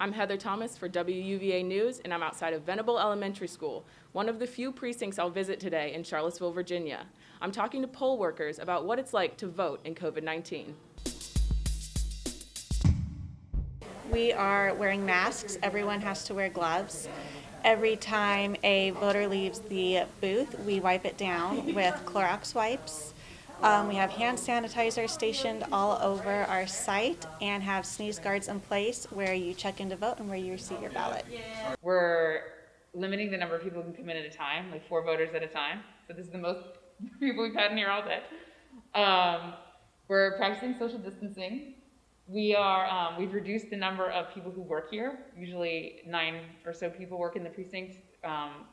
I'm Heather Thomas for WUVA News, and I'm outside of Venable Elementary School, one of the few precincts I'll visit today in Charlottesville, Virginia. I'm talking to poll workers about what it's like to vote in COVID-19. We are wearing masks. Everyone has to wear gloves. Every time a voter leaves the booth, we wipe it down with Clorox wipes. We have hand sanitizer stationed all over our site and have sneeze guards in place where you check in to vote and where you receive your ballot. We're limiting the number of people who can come in at a time, like 4 voters at a time. So this is the most people we've had in here all day. We're practicing social distancing. We've reduced the number of people who work here. Usually 9 or so people work in the precinct.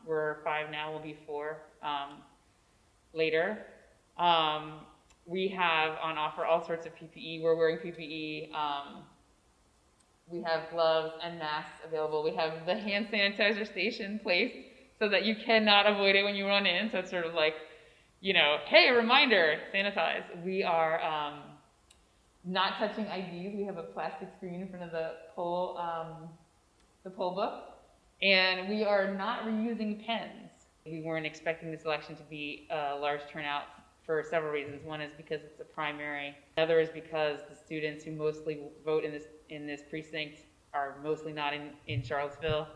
We're 5 now, we'll be 4 later. We have on offer all sorts of PPE. We're wearing PPE. We have gloves and masks available. We have the hand sanitizer station placed so that you cannot avoid it when you run in. So it's sort of like, you know, hey, reminder, sanitize. We are not touching IDs. We have a plastic screen in front of the poll book. And we are not reusing pens. We weren't expecting this election to be a large turnout for several reasons. One is because it's a primary. The other is because the students who mostly vote in this precinct are mostly not in Charlottesville.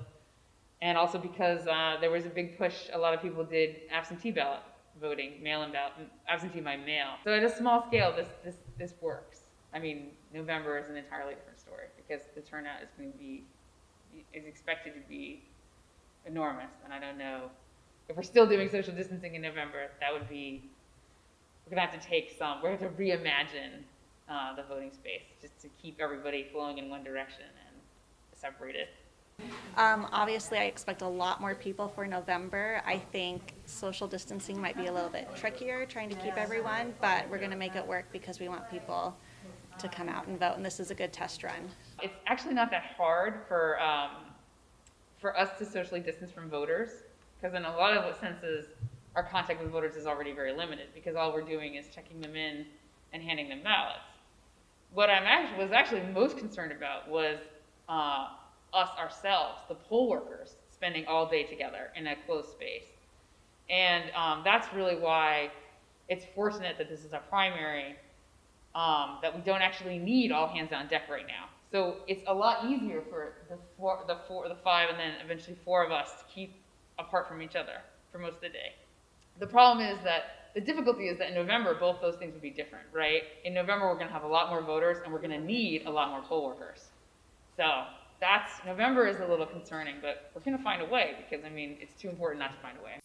And also because there was a big push, a lot of people did absentee ballot voting, mail-in ballot, absentee by mail. So at a small scale, this works. I mean, November is an entirely different story because the turnout is expected to be enormous. And I don't know, if we're still doing social distancing in November, we're gonna have to we're gonna have to reimagine the voting space just to keep everybody flowing in one direction and separated. Obviously, I expect a lot more people for November. I think social distancing might be a little bit trickier trying to keep everyone, but we're gonna make it work because we want people to come out and vote, and this is a good test run. It's actually not that hard for us to socially distance from voters, because in a lot of senses, our contact with voters is already very limited because all we're doing is checking them in and handing them ballots. What was actually most concerned about was us ourselves, the poll workers, spending all day together in a closed space. And that's really why it's fortunate that this is a primary, that we don't actually need all hands on deck right now. So it's a lot easier for the 5 and then eventually 4 of us to keep apart from each other for most of the day. The problem is that the difficulty is that in November, both those things would be different, right? In November, we're going to have a lot more voters and we're going to need a lot more poll workers. So November is a little concerning, but we're going to find a way because, I mean, it's too important not to find a way.